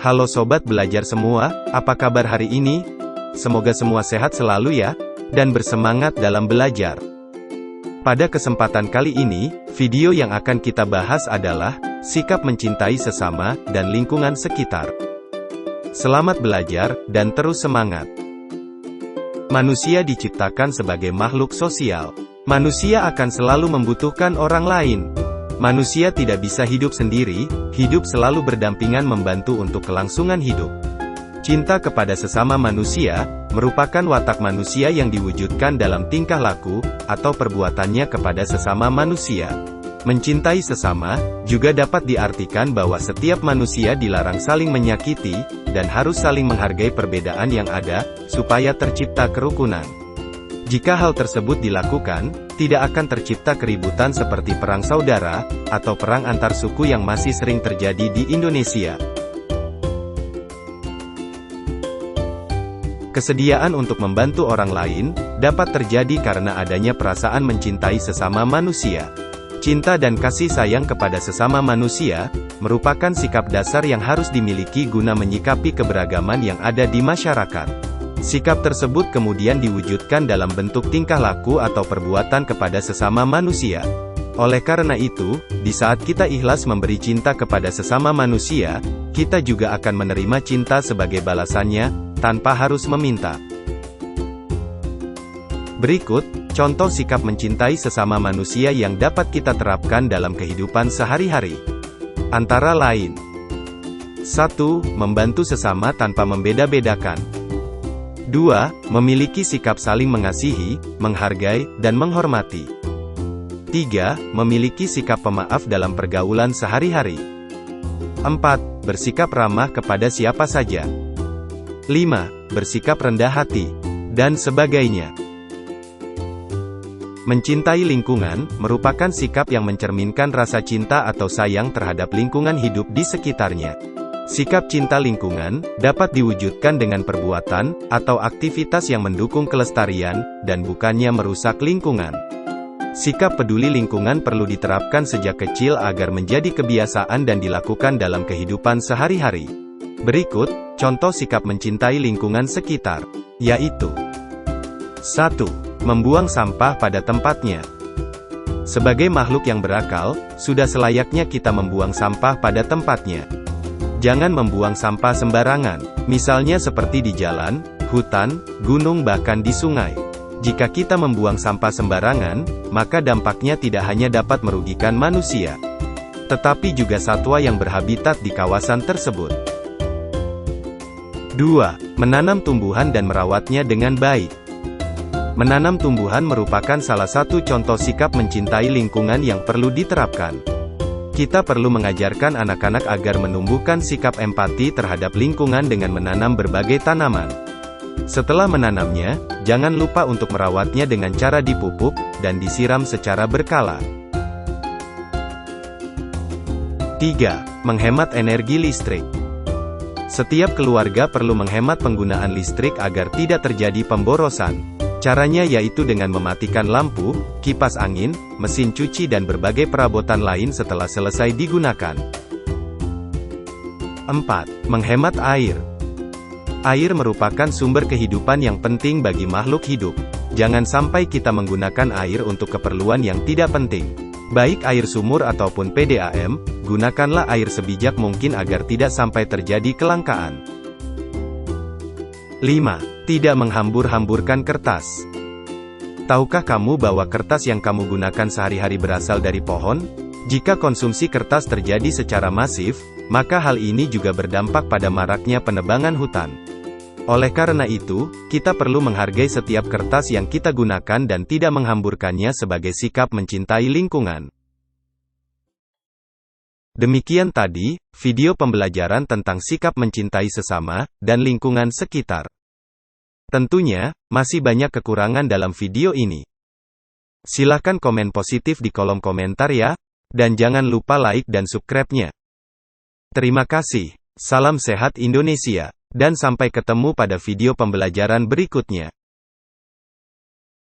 Halo sobat belajar semua, apa kabar hari ini? Semoga semua sehat selalu ya, dan bersemangat dalam belajar. Pada kesempatan kali ini, video yang akan kita bahas adalah sikap mencintai sesama dan lingkungan sekitar. Selamat belajar, dan terus semangat. Manusia diciptakan sebagai makhluk sosial. Manusia akan selalu membutuhkan orang lain. Manusia tidak bisa hidup sendiri, hidup selalu berdampingan membantu untuk kelangsungan hidup. Cinta kepada sesama manusia, merupakan watak manusia yang diwujudkan dalam tingkah laku, atau perbuatannya kepada sesama manusia. Mencintai sesama, juga dapat diartikan bahwa setiap manusia dilarang saling menyakiti, dan harus saling menghargai perbedaan yang ada, supaya tercipta kerukunan. Jika hal tersebut dilakukan, tidak akan tercipta keributan seperti perang saudara, atau perang antar suku yang masih sering terjadi di Indonesia. Kesediaan untuk membantu orang lain, dapat terjadi karena adanya perasaan mencintai sesama manusia. Cinta dan kasih sayang kepada sesama manusia, merupakan sikap dasar yang harus dimiliki guna menyikapi keberagaman yang ada di masyarakat. Sikap tersebut kemudian diwujudkan dalam bentuk tingkah laku atau perbuatan kepada sesama manusia. Oleh karena itu, di saat kita ikhlas memberi cinta kepada sesama manusia, kita juga akan menerima cinta sebagai balasannya, tanpa harus meminta. Berikut, contoh sikap mencintai sesama manusia yang dapat kita terapkan dalam kehidupan sehari-hari. Antara lain, 1. Membantu sesama tanpa membeda-bedakan. 2. Memiliki sikap saling mengasihi, menghargai, dan menghormati. 3. Memiliki sikap pemaaf dalam pergaulan sehari-hari. 4. Bersikap ramah kepada siapa saja. 5. Bersikap rendah hati, dan sebagainya. Mencintai lingkungan, merupakan sikap yang mencerminkan rasa cinta atau sayang terhadap lingkungan hidup di sekitarnya. Sikap cinta lingkungan, dapat diwujudkan dengan perbuatan, atau aktivitas yang mendukung kelestarian, dan bukannya merusak lingkungan. Sikap peduli lingkungan perlu diterapkan sejak kecil agar menjadi kebiasaan dan dilakukan dalam kehidupan sehari-hari. Berikut, contoh sikap mencintai lingkungan sekitar, yaitu 1. Membuang sampah pada tempatnya. Sebagai makhluk yang berakal, sudah selayaknya kita membuang sampah pada tempatnya. Jangan membuang sampah sembarangan, misalnya seperti di jalan, hutan, gunung bahkan di sungai. Jika kita membuang sampah sembarangan, maka dampaknya tidak hanya dapat merugikan manusia, tetapi juga satwa yang berhabitat di kawasan tersebut. 2. Menanam tumbuhan dan merawatnya dengan baik. Menanam tumbuhan merupakan salah satu contoh sikap mencintai lingkungan yang perlu diterapkan. Kita perlu mengajarkan anak-anak agar menumbuhkan sikap empati terhadap lingkungan dengan menanam berbagai tanaman. Setelah menanamnya, jangan lupa untuk merawatnya dengan cara dipupuk, dan disiram secara berkala. 3. Menghemat energi listrik. Setiap keluarga perlu menghemat penggunaan listrik agar tidak terjadi pemborosan. Caranya yaitu dengan mematikan lampu, kipas angin, mesin cuci dan berbagai perabotan lain setelah selesai digunakan. 4. Menghemat air. Air merupakan sumber kehidupan yang penting bagi makhluk hidup. Jangan sampai kita menggunakan air untuk keperluan yang tidak penting. Baik air sumur ataupun PDAM, gunakanlah air sebijak mungkin agar tidak sampai terjadi kelangkaan. 5. Tidak menghambur-hamburkan kertas. Tahukah kamu bahwa kertas yang kamu gunakan sehari-hari berasal dari pohon? Jika konsumsi kertas terjadi secara masif, maka hal ini juga berdampak pada maraknya penebangan hutan. Oleh karena itu, kita perlu menghargai setiap kertas yang kita gunakan dan tidak menghamburkannya sebagai sikap mencintai lingkungan. Demikian tadi, video pembelajaran tentang sikap mencintai sesama, dan lingkungan sekitar. Tentunya, masih banyak kekurangan dalam video ini. Silahkan komen positif di kolom komentar ya, dan jangan lupa like dan subscribe-nya. Terima kasih, salam sehat Indonesia, dan sampai ketemu pada video pembelajaran berikutnya.